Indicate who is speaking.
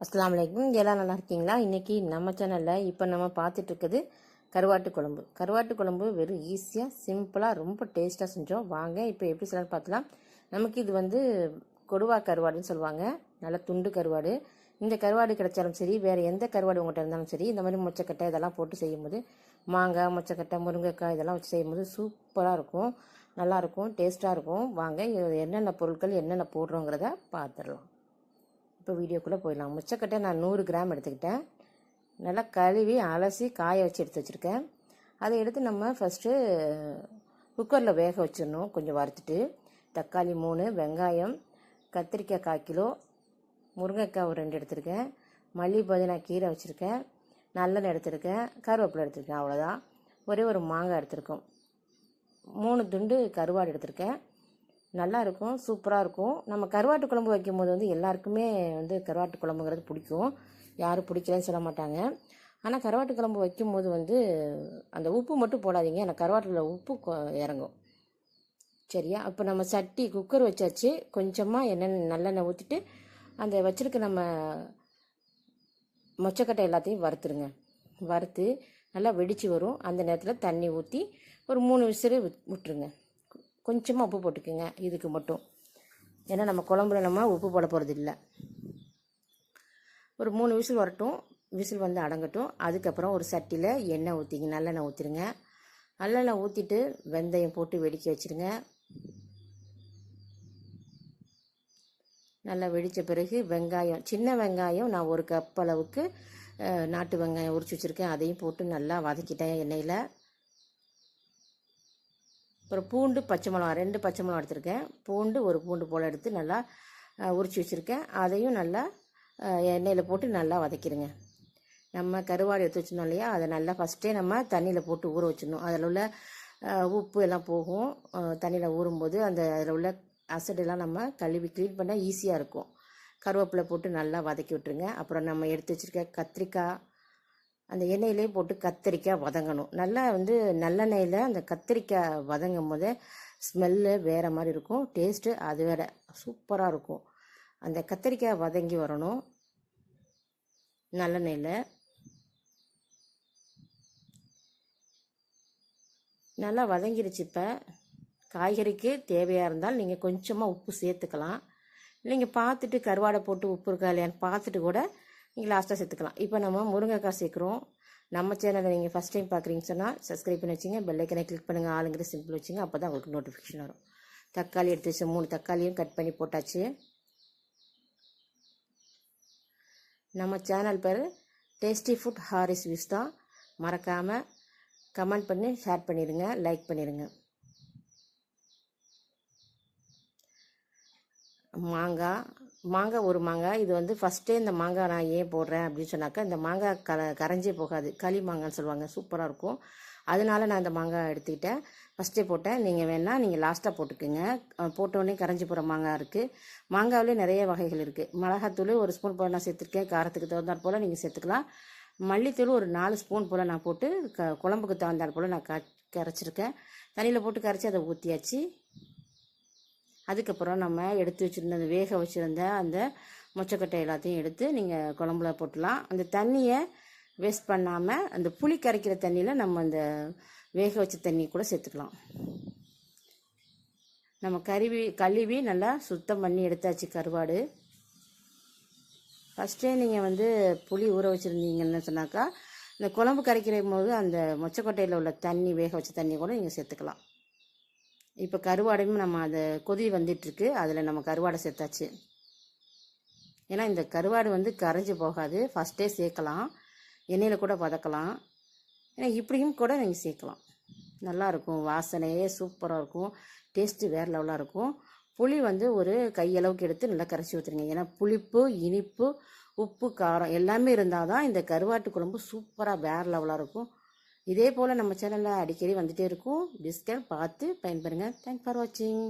Speaker 1: அஸ்ஸலாமு அலைக்கும். எல்லாம் நல்லா இருக்கீங்களா? இன்றைக்கி நம்ம சேனலில் இப்போ நம்ம பார்த்துட்ருக்குது கருவாட்டு குழம்பு. கருவாட்டு குழம்பு வெறும் ஈஸியாக சிம்பிளாக ரொம்ப டேஸ்ட்டாக செஞ்சோம். வாங்க இப்போ எப்படி செய்யலாம் பார்த்துலாம். நமக்கு இது வந்து கொடுவா கருவாடுன்னு சொல்லுவாங்க. நல்ல துண்டு கருவாடு. இந்த கருவாடு கிடைச்சாலும் சரி, வேறு எந்த கருவாடு உங்கள்கிட்ட இருந்தாலும் சரி, இந்த மாதிரி மொச்சக்கட்டை இதெல்லாம் போட்டு செய்யும்போது, மாங்காய், மொச்சக்கட்டை, முருங்கைக்காய் இதெல்லாம் வச்சு செய்யும்போது சூப்பராக இருக்கும், நல்லாயிருக்கும், டேஸ்ட்டாக இருக்கும். வாங்க என்னென்ன பொருட்கள் என்னென்ன போடுறோங்கிறத பார்த்துடலாம். இப்போ வீடியோக்குள்ளே போயிடலாம். மொச்சக்கட்டை நான் 100 கிராம் எடுத்துக்கிட்டேன். நல்லா கழுவி அலசி காய வச்சு எடுத்து வச்சுருக்கேன். அதை எடுத்து நம்ம ஃபஸ்ட்டு குக்கரில் வேக வச்சிடணும். கொஞ்சம் வறுத்துட்டு தக்காளி 3, வெங்காயம், கத்திரிக்காய் 1/4 கிலோ, முருங்கைக்காய் ஒரு 2 எடுத்திருக்கேன், மல்லி புதினா கீரை வச்சுருக்கேன், நல்லெண்ணெய் எடுத்திருக்கேன், கருவேப்பிலை எடுத்திருக்கேன். அவ்வளோதான். ஒரே ஒரு மாங்காய் எடுத்திருக்கோம். 3 துண்டு கருவாடு எடுத்திருக்கேன். நல்லா இருக்கும், சூப்பராக இருக்கும். நம்ம கருவாட்டு குழம்பு வைக்கும்போது வந்து எல்லாருக்குமே வந்து கருவாட்டு குழம்புங்கிறது பிடிக்கும். யாரும் பிடிக்கலன்னு சொல்ல மாட்டாங்க. ஆனால் கருவாட்டு குழம்பு வைக்கும்போது வந்து அந்த உப்பு மட்டும் போடாதீங்க, ஏன்னா கருவாட்டில் உப்பு இறங்கும். சரியா? இப்போ நம்ம சட்டி குக்கர் வச்சாச்சு. கொஞ்சமாக நல்லெண்ணெய் ஊற்றிட்டு அந்த வச்சுருக்க நம்ம மொச்சக்கட்டை எல்லாத்தையும் வறுத்துருங்க. வறுத்து நல்லா வெடித்து வரும். அந்த நேரத்தில் தண்ணி ஊற்றி ஒரு 3 விசிறு விட்டுருங்க. கொஞ்சமாக உப்பு போட்டுக்குங்க இதுக்கு மட்டும், ஏன்னா நம்ம குழம்புல நம்ம உப்பு போட போகிறது இல்லை. ஒரு 3 விசில் வரட்டும். விசில் வந்து அடங்கட்டும். அதுக்கப்புறம் ஒரு சட்டியில் எண்ணெய் ஊற்றிங்க, நல்லெண்ணெய் ஊற்றிடுங்க. நல்லெண்ணெய் ஊற்றிட்டு வெந்தயம் போட்டு வெடிக்க வச்சுருங்க. நல்லா வெடித்த பிறகு வெங்காயம், சின்ன வெங்காயம் நான் 1 கப் அளவுக்கு நாட்டு வெங்காயம் உரிச்சு வச்சுருக்கேன், அதையும் போட்டு நல்லா வதக்கிட்டேன் எண்ணெயில். அப்புறம் பூண்டு, பச்சை மிளகா 2 பச்சை மிளகா எடுத்துருக்கேன். பூண்டு 1 பூண்டு போல் எடுத்து நல்லா உரிச்சு வச்சுருக்கேன். அதையும் நல்லா எண்ணெயில் போட்டு நல்லா வதக்கிடுங்க. நம்ம கருவாடு எடுத்து வச்சிடணும் இல்லையா, அதை நல்லா ஃபஸ்ட்டே நம்ம தண்ணியில் போட்டு ஊற வச்சிடணும். அதில் உள்ள உப்பு எல்லாம் போகும். தண்ணியில் ஊறும்போது அதில் உள்ள அசடெல்லாம் நம்ம கழுவி க்ளீன் பண்ணால் ஈஸியாக இருக்கும். கருவேப்பிலை போட்டு நல்லா வதக்கி விட்டுருங்க. அப்புறம் நம்ம எடுத்து வச்சுருக்க கத்திரிக்காய் அந்த எண்ணெயிலே போட்டு கத்திரிக்காய் வதங்கணும். நல்லா வந்து நல்லெண்ணெயில் அந்த கத்திரிக்காய் வதங்கும் போது ஸ்மெல்லு வேறு மாதிரி இருக்கும், டேஸ்ட்டு அது வேறு சூப்பராக இருக்கும். அந்த கத்திரிக்காய் வதங்கி வரணும் நல்லெண்ணெயில். நல்லா வதங்கிருச்சு. இப்போ காய்கறிக்கு தேவையாக இருந்தால் நீங்கள் கொஞ்சமாக உப்பு சேர்த்துக்கலாம். நீங்கள் பார்த்துட்டு கருவாடை போட்டு உப்பு இருக்கா இல்லையான்னு பார்த்துட்டு கூட நீங்கள் லாஸ்ட்டாக சேர்த்துக்கலாம். இப்போ நம்ம முருங்கைக்காய் சேர்க்குறோம். நம்ம சேனலை நீங்கள் ஃபஸ்ட் டைம் பார்க்குறீங்கன்னு சொன்னால் சப்ஸ்கிரைப் பண்ணி வச்சுங்க, பெல்லைக்கனை கிளிக் பண்ணுங்கள், ஆளுங்கிற சிம்பிள் வச்சுங்க, அப்போ தான் உங்களுக்கு நோட்டிஃபிகேஷன் வரும். தக்காளி எடுத்து வச்சு 3 தக்காளியும் கட் பண்ணி போட்டாச்சு. நம்ம சேனல் பேர் டேஸ்டி ஃபுட் ஹாரிஸ் வியூஸ் தான். மறக்காமல் கமெண்ட் பண்ணி ஷேர் பண்ணிடுங்க, லைக் பண்ணிடுங்க. மாங்காய் ஒரு மாங்காய். இது வந்து ஃபஸ்ட்டே இந்த மாங்காய் நான் ஏன் போடுறேன் அப்படின்னு சொன்னாக்கா, இந்த மாங்காய் கரைஞ்சே போகாது, களி மாங்கான்னு சொல்லுவாங்க, சூப்பராக இருக்கும். அதனால நான் இந்த மாங்காய் எடுத்துக்கிட்டேன், ஃபஸ்ட்டே போட்டேன். நீங்கள் வேணால் நீங்கள் லாஸ்ட்டாக போட்டுக்குங்க. போட்டோடனே கரைஞ்சி போகிற மாங்காய் இருக்குது. மாங்காவிலே நிறைய வகைகள் இருக்குது. மிளகாத்தூள் 1 ஸ்பூன் போல் நான் சேர்த்துருக்கேன், காரத்துக்கு தகுந்தாற் போல் நீங்கள் சேர்த்துக்கலாம். மல்லித்தூள் ஒரு 4 ஸ்பூன் போல் நான் போட்டு குழம்புக்கு தகுந்தாற் போல் நான் கரைச்சிருக்கேன். தண்ணியில் போட்டு கரைச்சி அதை ஊற்றியாச்சு. அதுக்கப்புறம் நம்ம எடுத்து வச்சுருந்த அந்த வேக வச்சுருந்த அந்த மொச்சக்கட்டை எல்லாத்தையும் எடுத்து நீங்கள் குழம்புல போட்டுடலாம். அந்த தண்ணியை வேஸ்ட் பண்ணாமல் அந்த புளி கரைக்கிற தண்ணியில் நம்ம அந்த வேக வச்ச தண்ணி கூட சேர்த்துக்கலாம். நம்ம கழுவி நல்லா சுத்தம் பண்ணி எடுத்தாச்சு கருவாடு. ஃபஸ்ட்டே நீங்கள் வந்து புளி ஊற வச்சுருந்தீங்கன்னு சொன்னாக்கா, இந்த குழம்பு கரைக்கிற போது அந்த மொச்சக்கொட்டையில் உள்ள தண்ணி, வேக வச்ச தண்ணி கூட நீங்கள் சேர்த்துக்கலாம். இப்போ கருவாடையும் நம்ம அதை கொதி வந்துட்டுருக்கு, அதில் நம்ம கருவாடை சேர்த்தாச்சு. ஏன்னா இந்த கருவாடு வந்து கரைஞ்சி போகாது, ஃபஸ்ட்டே சேர்க்கலாம், எண்ணெயில் கூட வதக்கலாம். ஏன்னா இப்படியும் கூட நீங்கள் சேர்க்கலாம், நல்லாயிருக்கும், வாசனையே சூப்பராக இருக்கும், டேஸ்ட்டு வேறு லெவலாக இருக்கும். புளி வந்து ஒரு கையளவுக்கு எடுத்து நல்லா கரைச்சி ஊற்றுருங்க. ஏன்னா புளிப்பு, இனிப்பு, உப்பு, காரம் எல்லாமே இருந்தால் தான் இந்த கருவாட்டு குழம்பு சூப்பராக வேறு லெவலாக இருக்கும். இதே போல் நம்ம சேனலில் அடிக்கடி வந்துகிட்டே இருக்கும். டிஸ்கவுண்ட் பார்த்து பயன்பெறுங்க. தேங்க்ஸ் ஃபார் வாட்சிங்.